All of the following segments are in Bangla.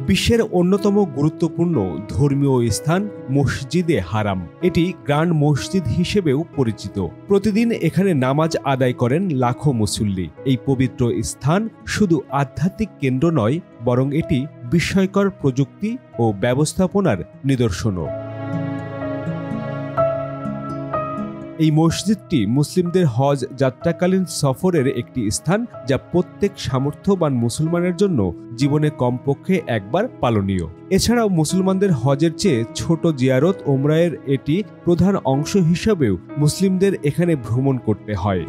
বিশ্বের অন্যতম গুরুত্বপূর্ণ ধর্মীয় স্থান মসজিদে হারাম। এটি গ্র্যান্ড মসজিদ হিসেবেও পরিচিত। প্রতিদিন এখানে নামাজ আদায় করেন লাখো মুসল্লি। এই পবিত্র স্থান শুধু আধ্যাত্মিক কেন্দ্র নয়, বরং এটি বিস্ময়কর প্রযুক্তি ও ব্যবস্থাপনার নিদর্শনও। এই মসজিদটি মুসলিমদের হজ যাত্রাকালীন সফরের একটি স্থান, যা প্রত্যেক সামর্থ্যবান মুসলমানের জন্য জীবনে কমপক্ষে একবার পালনীয়। এছাড়াও মুসলমানদের হজের চেয়ে ছোট জিয়ারত ওমরাহের এটি প্রধান অংশ হিসাবেও মুসলিমদের এখানে ভ্রমণ করতে হয়।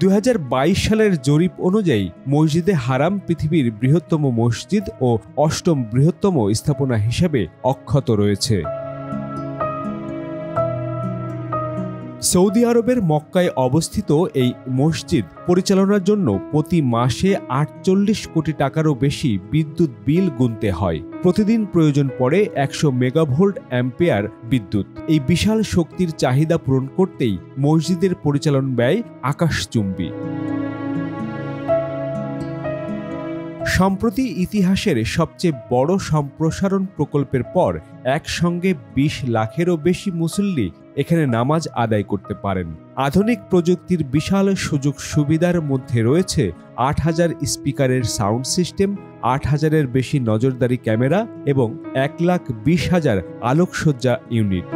2022 সালের জরিপ অনুযায়ী মসজিদে হারাম পৃথিবীর বৃহত্তম মসজিদ ও 8ম বৃহত্তম স্থাপনা হিসাবে অক্ষত রয়েছে। সৌদি আরবের মক্কায় অবস্থিত এই মসজিদ পরিচালনার জন্য প্রতি মাসে 48 কোটি টাকারও বেশি বিদ্যুৎ বিল গুনতে হয়। প্রতিদিন প্রয়োজন পড়ে 100 মেগাভোল্ট অ্যাম্পিয়ার বিদ্যুৎ। এই বিশাল শক্তির চাহিদা পূরণ করতেই মসজিদের পরিচালন ব্যয় আকাশচুম্বী। সম্প্রতি ইতিহাসের সবচেয়ে বড় সম্প্রসারণ প্রকল্পের পর একসঙ্গে 20 লাখেরও বেশি মুসল্লি এখানে নামাজ আদায় করতে পারেন। আধুনিক প্রযুক্তির বিশাল সুযোগ সুবিধার মধ্যে রয়েছে 8000 স্পিকারের সাউন্ড সিস্টেম, 8000-এর বেশি নজরদারি ক্যামেরা এবং 1,20,000 আলোকসজ্জা ইউনিট।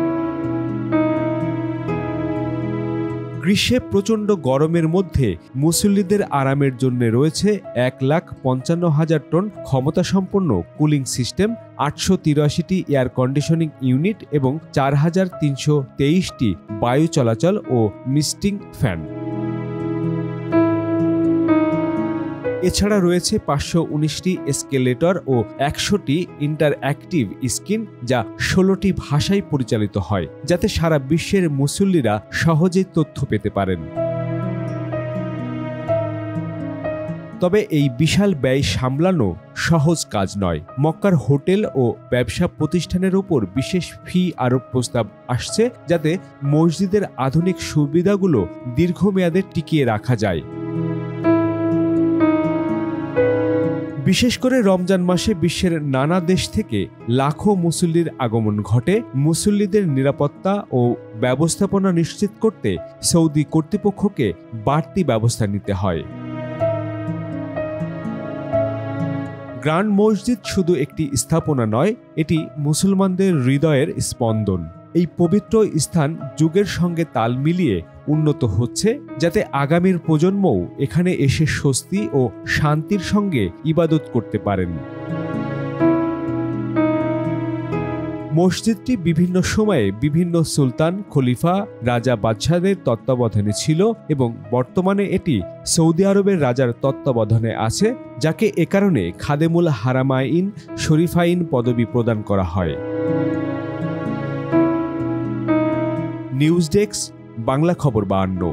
গ্রীষ্মে প্রচণ্ড গরমের মধ্যে মুসল্লিদের আরামের জন্য রয়েছে 1,55,000 টন ক্ষমতাসম্পন্ন কুলিং সিস্টেম, 883টি এয়ার কন্ডিশনিং ইউনিট এবং 4,323টি বায়ু চলাচল ও মিস্টিং ফ্যান। এছাড়া রয়েছে 519টি এসকেলেটর ও 100টি ইন্টারঅ্যাক্টিভ স্ক্রিন, যা 16টি ভাষায় পরিচালিত হয়, যাতে সারা বিশ্বের মুসল্লিরা সহজেই তথ্য পেতে পারেন। তবে এই বিশাল ব্যয় সামলানো সহজ কাজ নয়। মক্কার হোটেল ও ব্যবসা প্রতিষ্ঠানের উপর বিশেষ ফি আরোপ প্রস্তাব আসছে, যাতে মসজিদের আধুনিক সুবিধাগুলো দীর্ঘমেয়াদে টিকিয়ে রাখা যায়। বিশেষ করে রমজান মাসে বিশ্বের নানা দেশ থেকে লাখো মুসল্লির আগমন ঘটে। মুসল্লিদের নিরাপত্তা ও ব্যবস্থাপনা নিশ্চিত করতে সৌদি কর্তৃপক্ষকে বাড়তি ব্যবস্থা নিতে হয়। গ্র্যান্ড মসজিদ শুধু একটি স্থাপনা নয়, এটি মুসলমানদের হৃদয়ের স্পন্দন। এই পবিত্র স্থান যুগের সঙ্গে তাল মিলিয়ে উন্নত হচ্ছে, যাতে আগামীর প্রজন্মও এখানে এসে স্বস্তি ও শান্তির সঙ্গে ইবাদত করতে পারেন। মসজিদটি বিভিন্ন সময়ে বিভিন্ন সুলতান, খলিফা, রাজা বাদশাদের তত্ত্বাবধানে ছিল এবং বর্তমানে এটি সৌদি আরবের রাজার তত্ত্বাবধানে আছে, যাকে এ কারণে খাদেমুল হারামাইন শরীফাইন পদবি প্রদান করা হয়। নিউজ ডেস্ক, বাংলা খবর 52।